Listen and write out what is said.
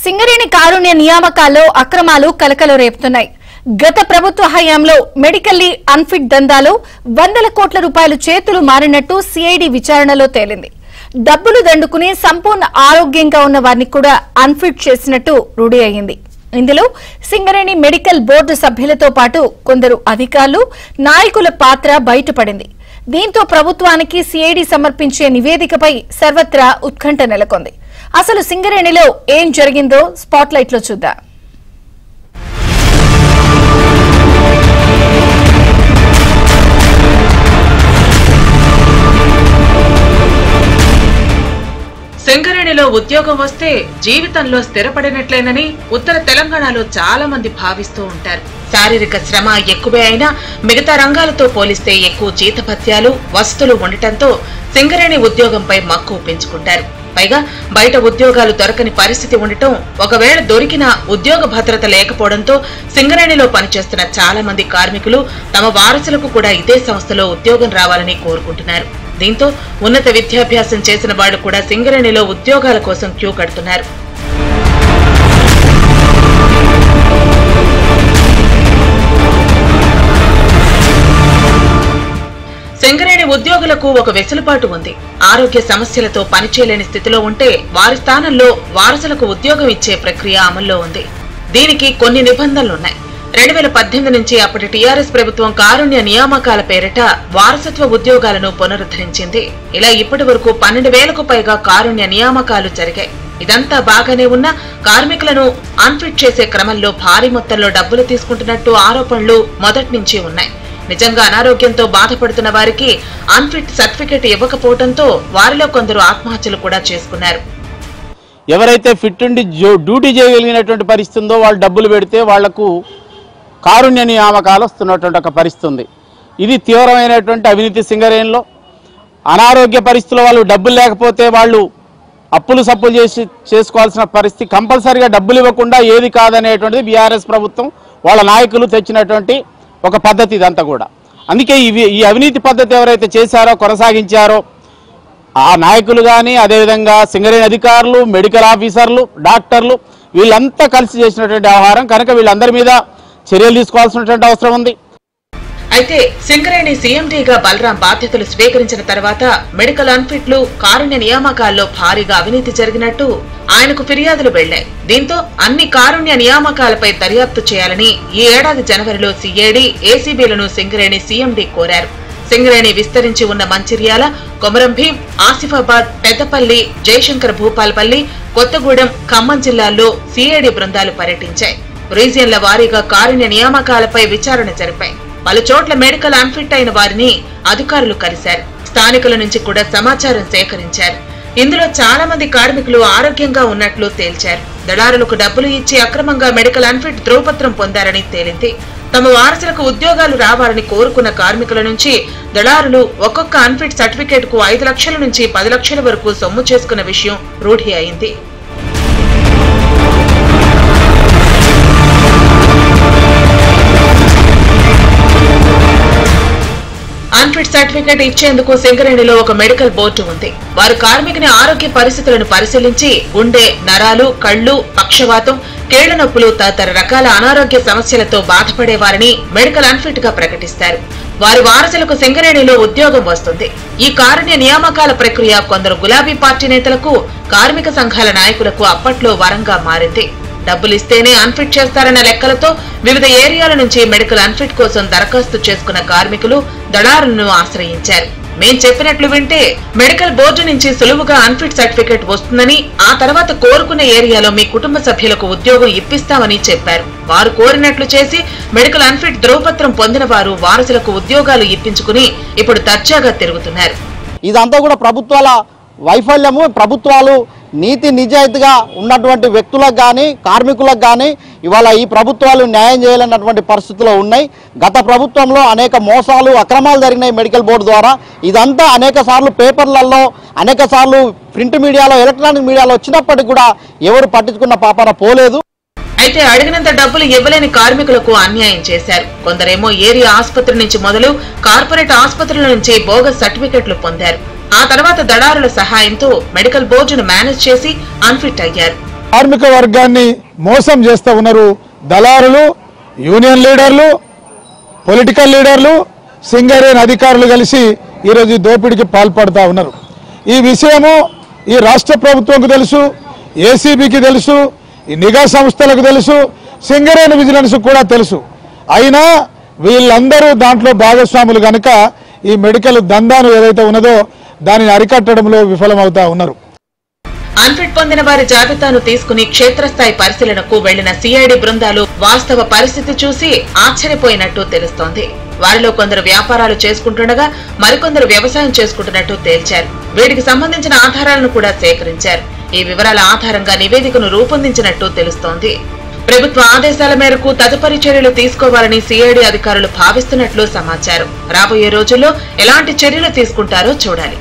సింగరేణి కారుణ్య నియామకాల్లో అక్రమాలు కలకలం రేపుతున్నాయి. గత ప్రభుత్వ హయాంలో మెడికల్లీ అన్ఫిట్ దందాలో వందల కోట్ల రూపాయలు చేతులు మారినట్టు సిఐడి విచారణలో తేలింది. డబ్బులు దండుకుని సంపూర్ణ ఆరోగ్యంగా ఉన్న వారిని కూడా అన్ఫిట్ చేసినట్టు రూఢి అయింది. ఇందులో సింగరేణి మెడికల్ బోర్డు సభ్యులతో పాటు కొందరు అధికారులు, నాయకుల పాత్ర బయటపడింది. దీంతో ప్రభుత్వానికి సిఐడి సమర్పించే నివేదికపై సర్వత్రా ఉత్కంఠ నెలకొంది. అసలు సింగరేణిలో ఏం జరిగిందో స్పాట్లైట్ లో చూద్దాం. సింగరేణిలో ఉద్యోగం వస్తే జీవితంలో స్థిరపడినట్లేనని ఉత్తర తెలంగాణలో చాలా మంది భావిస్తూ ఉంటారు. శారీరక శ్రమ ఎక్కువే అయినా మిగతా రంగాలతో పోలిస్తే ఎక్కువ జీతభత్యాలు, వసతులు ఉండటంతో సింగరేణి ఉద్యోగంపై మక్కువ పెంచుకుంటారు. పైగా బయట ఉద్యోగాలు దొరకని పరిస్థితి ఉండటం, ఒకవేళ దొరికినా ఉద్యోగ భద్రత లేకపోవడంతో సింగరేణిలో పనిచేస్తున్న చాలా మంది కార్మికులు తమ వారసులకు కూడా ఇదే సంస్థలో ఉద్యోగం రావాలని కోరుకుంటున్నారు. దీంతో ఉన్నత విద్యాభ్యాసం చేసిన వాళ్లు కూడా సింగరేణిలో ఉద్యోగాల కోసం క్యూ కడుతున్నారు. సింగరేణి ఉద్యోగులకు ఒక వెసులుబాటు ఉంది. ఆరోగ్య సమస్యలతో పనిచేయలేని స్థితిలో ఉంటే వారి స్థానంలో వారసులకు ఉద్యోగం ఇచ్చే ప్రక్రియ అమల్లో ఉంది. దీనికి కొన్ని నిబంధనలున్నాయి. 2018 నుంచి అప్పటి టీఆర్ఎస్ ప్రభుత్వం కారుణ్య నియామకాల పేరిట వారసత్వ ఉద్యోగాలను పునరుద్ధరించింది. ఇలా ఇప్పటి వరకు 12,000కు పైగా కారుణ్య నియామకాలు జరిగాయి. ఇదంతా బాగానే ఉన్న కార్మికులను అన్ఫిట్ చేసే క్రమంలో భారీ మొత్తంలో డబ్బులు తీసుకుంటున్నట్టు ఆరోపణలు మొదటి నుంచి ఉన్నాయి. నిజంగా అనారోగ్యంతో బాధపడుతున్న వారికి అన్ఫిట్ సర్టిఫికెట్ ఇవ్వకపోవడంతో వారిలో కొందరు ఆత్మహత్యలు కూడా చేసుకున్నారు. ఎవరైతే ఫిట్ ఉండి డ్యూటీ చేయగలిగినటువంటి పరిస్థితి ఉందో వాళ్ళు డబ్బులు పెడితే వాళ్లకు కారుణ్య నియామకాలు వస్తున్నటువంటి ఒక పరిస్థితి ఉంది. ఇది తీవ్రమైనటువంటి అవినీతి. సింగరేణిలో అనారోగ్య పరిస్థితుల్లో వాళ్ళు డబ్బులు లేకపోతే వాళ్ళు అప్పులు సప్పులు చేసుకోవాల్సిన పరిస్థితి. కంపల్సరీగా డబ్బులు ఇవ్వకుండా ఏది కాదనేటువంటిది బీఆర్ఎస్ ప్రభుత్వం వాళ్ళ నాయకులు తెచ్చినటువంటి ఒక పద్ధతి ఇదంతా కూడా. అందుకే ఈ అవినీతి పద్ధతి ఎవరైతే చేశారో, కొనసాగించారో ఆ నాయకులు కానీ, అదేవిధంగా సింగరేణి అధికారులు, మెడికల్ ఆఫీసర్లు, డాక్టర్లు వీళ్ళంతా కలిసి చేసినటువంటి వ్యవహారం కనుక వీళ్ళందరి మీద చర్యలు తీసుకోవాల్సినటువంటి అవసరం ఉంది. అయితే సింగరేణి సీఎండీగా బలరాం బాధ్యతలు స్వీకరించిన తర్వాత మెడికల్ అన్ఫిట్లు, కారుణ్య నియామకాల్లో భారీగా అవినీతి జరిగినట్టు ఆయనకు ఫిర్యాదులు వెళ్లాయి. దీంతో అన్ని కారుణ్య నియామకాలపై దర్యాప్తు చేయాలని ఈ ఏడాది జనవరిలో సిఐడి, ఏసీబీలను సింగరేణి సీఎండీ కోరారు. సింగరేణి విస్తరించి ఉన్న మంచిర్యాల, కొమరంభీం, ఆసిఫాబాద్, పెద్దపల్లి, జయశంకర్ భూపాల్పల్లి, కొత్తగూడెం, ఖమ్మం జిల్లాల్లో సిఐడి బృందాలు పర్యటించాయి. రీజియన్ల వారీగా కారుణ్య నియామకాలపై విచారణ జరిపాయి. పలు చోట్ల మెడికల్ అన్ఫిట్ అయిన వారిని అధికారులు కలిశారు. స్థానికుల నుంచి కూడా సమాచారం సేకరించారు. ఇందులో చాలా మంది కార్మికులు ఆరోగ్యంగా ఉన్నట్లు తేల్చారు. దళారులకు డబ్బులు ఇచ్చి అక్రమంగా మెడికల్ అన్ఫిట్ ధ్రువపత్రం పొందారని తేలింది. తమ వారసులకు ఉద్యోగాలు రావాలని కోరుకున్న కార్మికుల నుంచి దళారులు ఒక్కొక్క అన్ఫిట్ సర్టిఫికేట్ కు 5 లక్షల నుంచి 10 లక్షల వరకు సొమ్ము చేసుకున్న విషయం రూఢి అయింది. అన్ఫిట్ సర్టిఫికేట్ ఇచ్చేందుకు సింగరేణిలో ఒక మెడికల్ బోర్డు ఉంది. వారు కార్మికుని ఆరోగ్య పరిస్థితులను పరిశీలించి గుండె, నరాలు, కళ్లు, పక్షవాతం, కీళ్ల నొప్పులు తదితర రకాల అనారోగ్య సమస్యలతో బాధపడేవారిని మెడికల్ అన్ఫిట్ గా ప్రకటిస్తారు. వారి వారసులకు సింగరేణిలో ఉద్యోగం వస్తుంది. ఈ కారుణ్య నియామకాల ప్రక్రియ కొందరు గులాబీ పార్టీ నేతలకు, కార్మిక సంఘాల నాయకులకు అప్పట్లో వరంగా మారింది. డబ్బులిస్తేనే అన్ఫిట్ చేస్తారన్న లెక్కలతో వివిధ ఏరియాల నుంచి మెడికల్ అన్ఫిట్ కోసం దరఖాస్తు చేసుకున్న కార్మికులు దళారులను ఆశ్రయించారు. మేం చెప్పినట్లు వింటే మెడికల్ బోర్డు నుంచి సులువుగా అన్ఫిట్ సర్టిఫికేట్ వస్తుందని, ఆ తర్వాత కోరుకున్న ఏరియాలో మీ కుటుంబ సభ్యులకు ఉద్యోగం ఇప్పిస్తామని చెప్పారు. వారు కోరినట్లు చేసి మెడికల్ అన్ఫిట్ ధ్రువపత్రం పొందిన వారు వారసులకు ఉద్యోగాలు ఇప్పించుకుని ఇప్పుడు దర్జాగా తిరుగుతున్నారు. ఇదంతా కూడా ప్రభుత్వాల వైఫల్యము. ప్రభుత్వాలు నీతి నిజాయితీగా ఉన్నటువంటి వ్యక్తులకు కానీ, కార్మికులకు కానీ ఇవాళ ఈ ప్రభుత్వాలు న్యాయం చేయాలన్నటువంటి పరిస్థితుల్లో ఉన్నాయి. గత ప్రభుత్వంలో అనేక మోసాలు, అక్రమాలు జరిగినాయి మెడికల్ బోర్డు ద్వారా. ఇదంతా అనేక సార్లు పేపర్లలో, అనేక సార్లు ప్రింట్ మీడియాలో, ఎలక్ట్రానిక్ మీడియాలో వచ్చినప్పటికీ కూడా ఎవరు పట్టించుకున్న పాపన పోలేదు. అయితే అడిగినంత డబ్బులు ఇవ్వలేని కార్మికులకు అన్యాయం చేశారు. కొందరేమో ఏరియా ఆసుపత్రి నుంచి మొదలు కార్పొరేట్ ఆసుపత్రుల నుంచి బోగస్ సర్టిఫికెట్లు పొందారు. ఆ తర్వాత దళారుల సహాయంతో మెడికల్ బోర్డును మేనేజ్ చేసి అన్ఫిట్ అయ్యారు. కార్మిక వర్గాన్ని మోసం చేస్తూ ఉన్నారు దళారులు, యూనియన్ లీడర్లు, పొలిటికల్ లీడర్లు, సింగరేణి అధికారులు కలిసి ఈరోజు దోపిడీకి పాల్పడుతూ ఉన్నారు. ఈ విషయము ఈ రాష్ట్ర ప్రభుత్వంకు తెలుసు, ఏసీబీకి తెలుసు, ఈ నిఘా సంస్థలకు తెలుసు, సింగరేణి విజిలెన్స్ కూడా తెలుసు. అయినా వీళ్ళందరూ దాంట్లో భాగస్వాములు కనుక ఈ మెడికల్ దందాను ఏదైతే ఉన్నదో దానిని అరికట్టడంలో విఫలమవుతా ఉన్నారు. అన్ఫిట్ పొందిన వారి జాబితాను తీసుకుని క్షేత్రస్థాయి పరిశీలనకు వెళ్లిన సిఐడి బృందాలు వాస్తవ పరిస్థితి చూసి ఆశ్చర్యపోయినట్టు తెలుస్తోంది. వారిలో కొందరు వ్యాపారాలు చేసుకుంటుండగా మరికొందరు వ్యవసాయం చేసుకుంటున్నట్టు తేల్చారు. వీటికి సంబంధించిన ఆధారాలను కూడా సేకరించారు. ఈ వివరాల ఆధారంగా నివేదికను రూపొందించినట్టు తెలుస్తోంది. ప్రభుత్వ ఆదేశాల మేరకు తదుపరి చర్యలు తీసుకోవాలని సిఐడి అధికారులు భావిస్తున్నట్లు సమాచారం. రాబోయే రోజుల్లో ఎలాంటి చర్యలు తీసుకుంటారో చూడాలి.